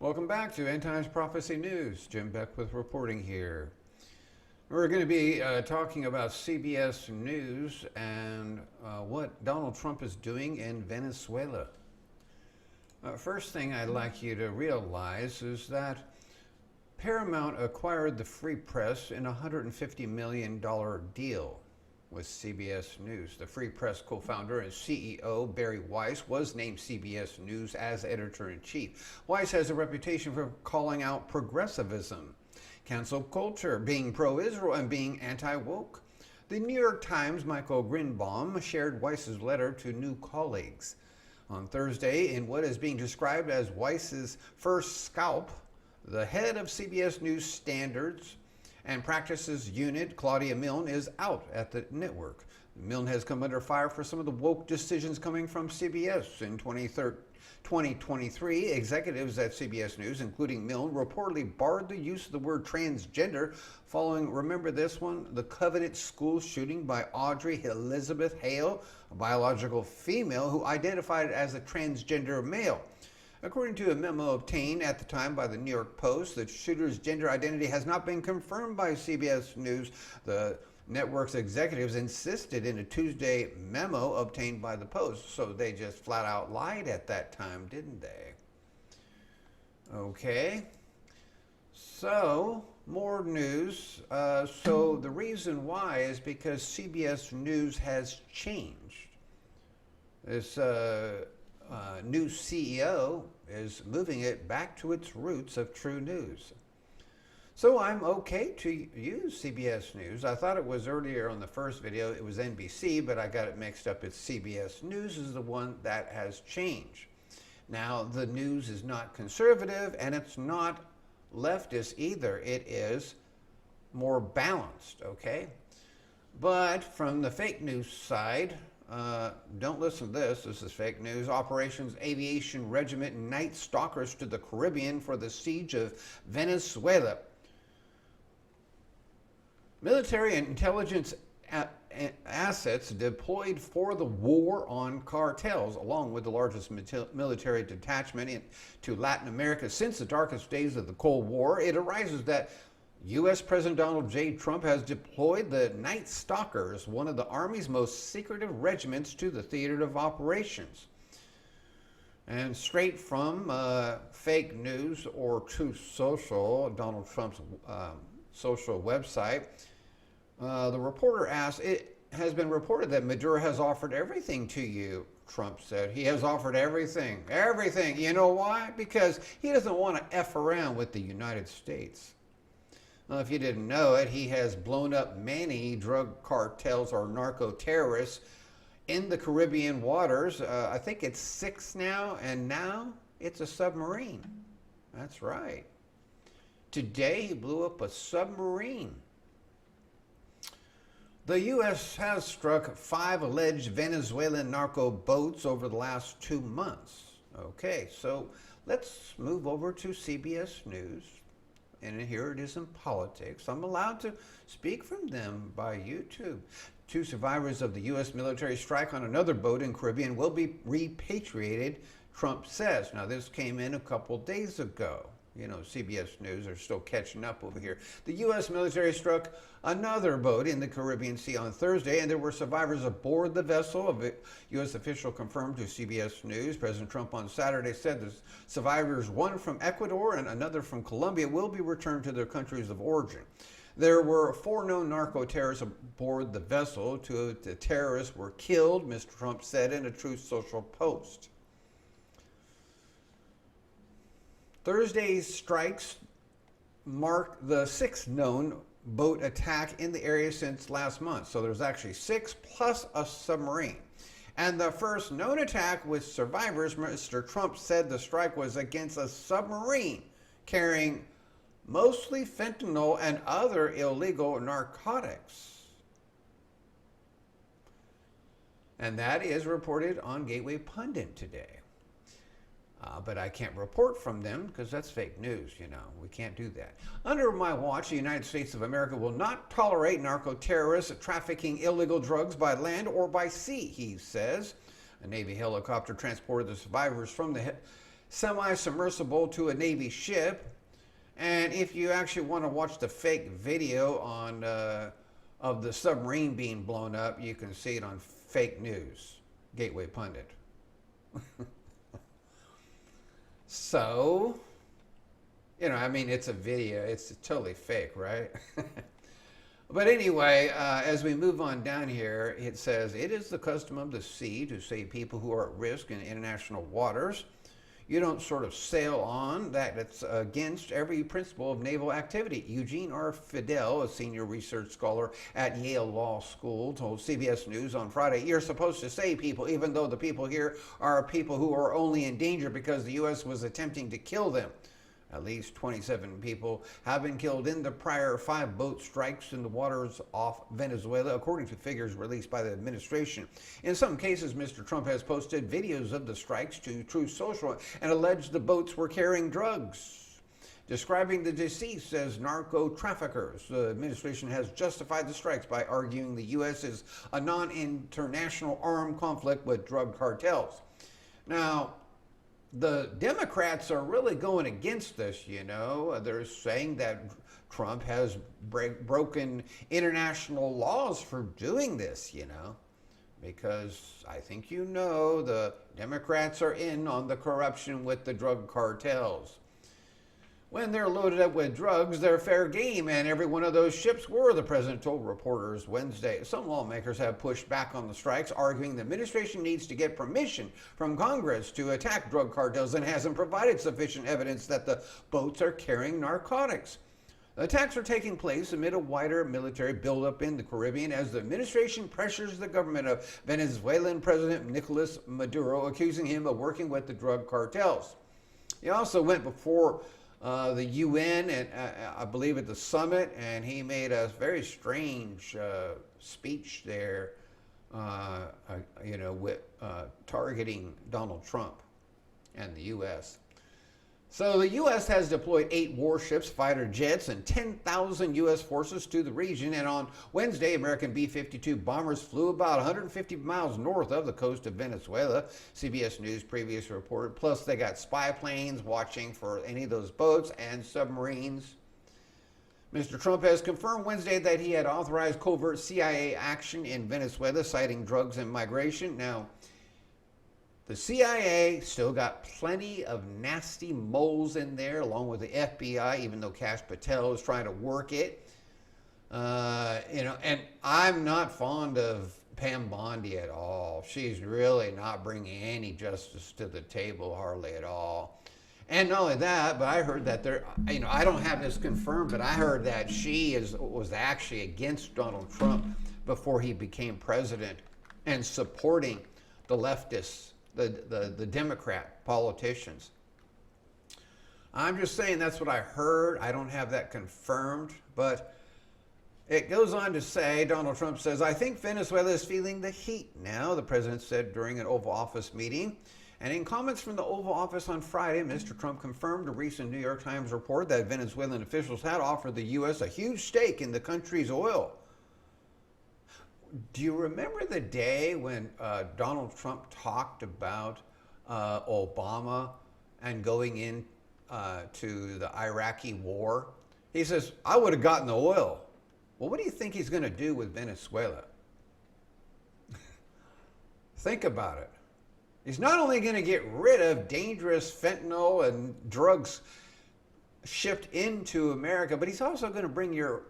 Welcome back to End Times Prophecy News. Jim Beckwith reporting here. We're going to be talking about CBS News and what Donald Trump is doing in Venezuela. First thing I'd like you to realize is that Paramount acquired the Free Press in a $150 million deal with CBS News. The Free Press co-founder and CEO Barry Weiss was named CBS News as editor-in-chief. Weiss has a reputation for calling out progressivism, cancel culture, being pro-Israel, and being anti-woke. The New York Times' Michael Greenbaum shared Weiss's letter to new colleagues. On Thursday, in what is being described as Weiss's first scalp, the head of CBS News Standards and Practices Unit, Claudia Milne, is out at the network. Milne has come under fire for some of the woke decisions coming from CBS. In 2023, executives at CBS News, including Milne, reportedly barred the use of the word transgender following, remember this one, the Covenant School shooting by Audrey Elizabeth Hale, a biological female who identified as a transgender male. According to a memo obtained at the time by the New York Post, the shooter's gender identity has not been confirmed by CBS News. The network's executives insisted in a Tuesday memo obtained by the Post, so they just flat out lied at that time, didn't they? Okay, so more news. So the reason why is because CBS News has changed. This new CEO is moving it back to its roots of true news. So I'm okay to use CBS News. I thought it was earlier on the first video, it was NBC, but I got it mixed up. It's CBS News is the one that has changed. Now, the news is not conservative and it's not leftist either. It is more balanced, okay? But from the fake news side, don't listen to this. This is fake news. Operations Aviation Regiment Night Stalkers to the Caribbean for the siege of Venezuela. Military and intelligence assets deployed for the war on cartels, along with the largest military detachment to Latin America since the darkest days of the Cold War. It arises that U.S. President Donald J. Trump has deployed the Night Stalkers, one of the Army's most secretive regiments, to the theater of operations. And straight from fake news or Truth Social, Donald Trump's social website, the reporter asked, it has been reported that Maduro has offered everything to you, Trump said. He has offered everything, everything. You know why? Because he doesn't want to F around with the United States. Well, if you didn't know it, he has blown up many drug cartels or narco-terrorists in the Caribbean waters. I think it's 6 now, and now it's a submarine. That's right. Today, he blew up a submarine. The U.S. has struck 5 alleged Venezuelan narco boats over the last 2 months. Okay, so let's move over to CBS News. And here it is in politics. I'm allowed to speak from them by YouTube. 2 survivors of the U.S. military strike on another boat in Caribbean will be repatriated, Trump says. Now, this came in a couple days ago. You know, CBS News are still catching up over here. The U.S. military struck another boat in the Caribbean Sea on Thursday, and there were survivors aboard the vessel. A U.S. official confirmed to CBS News. President Trump on Saturday said the survivors, one from Ecuador and another from Colombia, will be returned to their countries of origin. There were 4 known narco-terrorists aboard the vessel. 2 of the terrorists were killed, Mr. Trump said in a Truth Social post. Thursday's strikes mark the 6th known boat attack in the area since last month. So there's actually 6 plus a submarine. And the first known attack with survivors, Mr. Trump said the strike was against a submarine carrying mostly fentanyl and other illegal narcotics. And that is reported on Gateway Pundit today. But I can't report from them because that's fake news, you know. We can't do that. Under my watch, the United States of America will not tolerate narco-terrorists trafficking illegal drugs by land or by sea, he says. A Navy helicopter transported the survivors from the semi-submersible to a Navy ship. And if you actually want to watch the fake video on of the submarine being blown up, you can see it on fake news, Gateway Pundit. So, I mean, it's a video. It's totally fake, right? But anyway, as we move on down here, it says, it is the custom of the sea to save people who are at risk in international waters. You don't sort of sail on that. It's against every principle of naval activity. Eugene R. Fidel, a senior research scholar at Yale Law School, told CBS News on Friday, you're supposed to save people, even though the people here are people who are only in danger because the U.S. was attempting to kill them. At least 27 people have been killed in the prior 5 boat strikes in the waters off Venezuela, according to figures released by the administration. In some cases, Mr. Trump has posted videos of the strikes to Truth Social and alleged the boats were carrying drugs. Describing the deceased as narco traffickers, the administration has justified the strikes by arguing the U.S. is a non-international armed conflict with drug cartels. Now, the Democrats are really going against this, They're saying that Trump has broken international laws for doing this, because I think the Democrats are in on the corruption with the drug cartels. When they're loaded up with drugs, they're fair game, and every one of those ships were, the president told reporters Wednesday. Some lawmakers have pushed back on the strikes, arguing the administration needs to get permission from Congress to attack drug cartels and hasn't provided sufficient evidence that the boats are carrying narcotics. The attacks are taking place amid a wider military buildup in the Caribbean as the administration pressures the government of Venezuelan President Nicolas Maduro, accusing him of working with the drug cartels. He also went before the UN, and I believe at the summit, and he made a very strange speech there, with targeting Donald Trump and the U.S. So the U.S. has deployed 8 warships, fighter jets, and 10,000 U.S. forces to the region. And on Wednesday, American B-52 bombers flew about 150 miles north of the coast of Venezuela, CBS News previously reported. Plus, they got spy planes watching for any of those boats and submarines. Mr. Trump has confirmed Wednesday that he had authorized covert CIA action in Venezuela, citing drugs and migration. Now, the CIA still got plenty of nasty moles in there, along with the FBI, even though Kash Patel is trying to work it. And I'm not fond of Pam Bondi at all. She's really not bringing any justice to the table, hardly at all. And not only that, but I heard that I don't have this confirmed, but I heard that she was actually against Donald Trump before he became president and supporting the leftists, the Democrat politicians. I'm just saying that's what I heard. I don't have that confirmed, but it goes on to say, Donald Trump says, I think Venezuela is feeling the heat now, the president said during an Oval Office meeting. And in comments from the Oval Office on Friday, Mr. Trump confirmed a recent New York Times report that Venezuelan officials had offered the U.S. a huge stake in the country's oil. Do you remember the day when Donald Trump talked about Obama and going in to the Iraqi war? He says, I would have gotten the oil. Well, what do you think he's going to do with Venezuela? Think about it. He's not only going to get rid of dangerous fentanyl and drugs shipped into America, but he's also going to bring your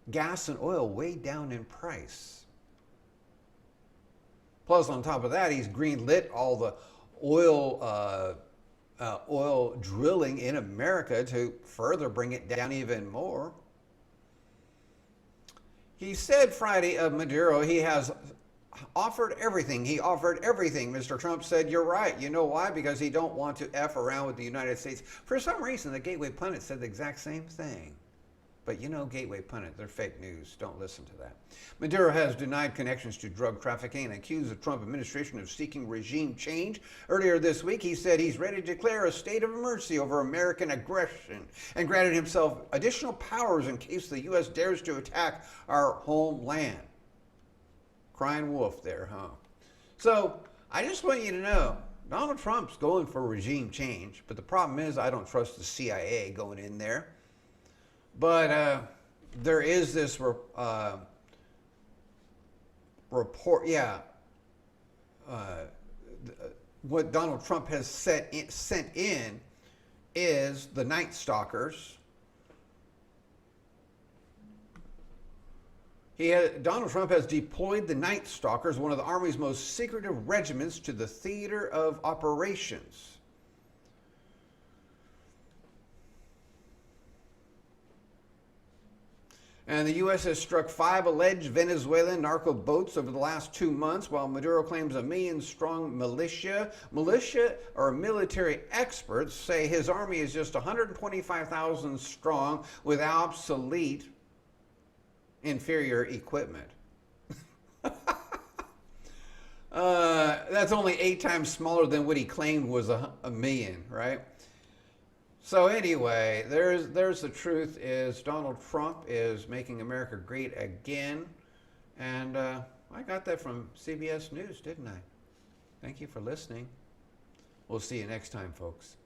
gas and oil way down in price. Plus, on top of that, he's greenlit all the oil drilling in America to further bring it down even more. He said Friday of Maduro, he has offered everything. He offered everything. Mr. Trump said, you're right. You know why? Because he don't want to F around with the United States. For some reason, the Gateway Pundit said the exact same thing. But Gateway Pundit, they're fake news. Don't listen to that. Maduro has denied connections to drug trafficking and accused the Trump administration of seeking regime change. Earlier this week, he said he's ready to declare a state of emergency over American aggression and granted himself additional powers in case the U.S. dares to attack our homeland. Crying wolf there, huh? So I just want you to know Donald Trump's going for regime change, but the problem is I don't trust the CIA going in there. But there is this report, what Donald Trump has sent in is the Night Stalkers. Donald Trump has deployed the Night Stalkers, one of the Army's most secretive regiments, to the theater of operations. And the U.S. has struck 5 alleged Venezuelan narco boats over the last 2 months, while Maduro claims a million-strong militia. Militia or military experts say his army is just 125,000 strong with obsolete inferior equipment. That's only 8 times smaller than what he claimed was a million, right? So anyway, there's the truth is Donald Trump is making America great again. And I got that from CBS News, didn't I? Thank you for listening. We'll see you next time, folks.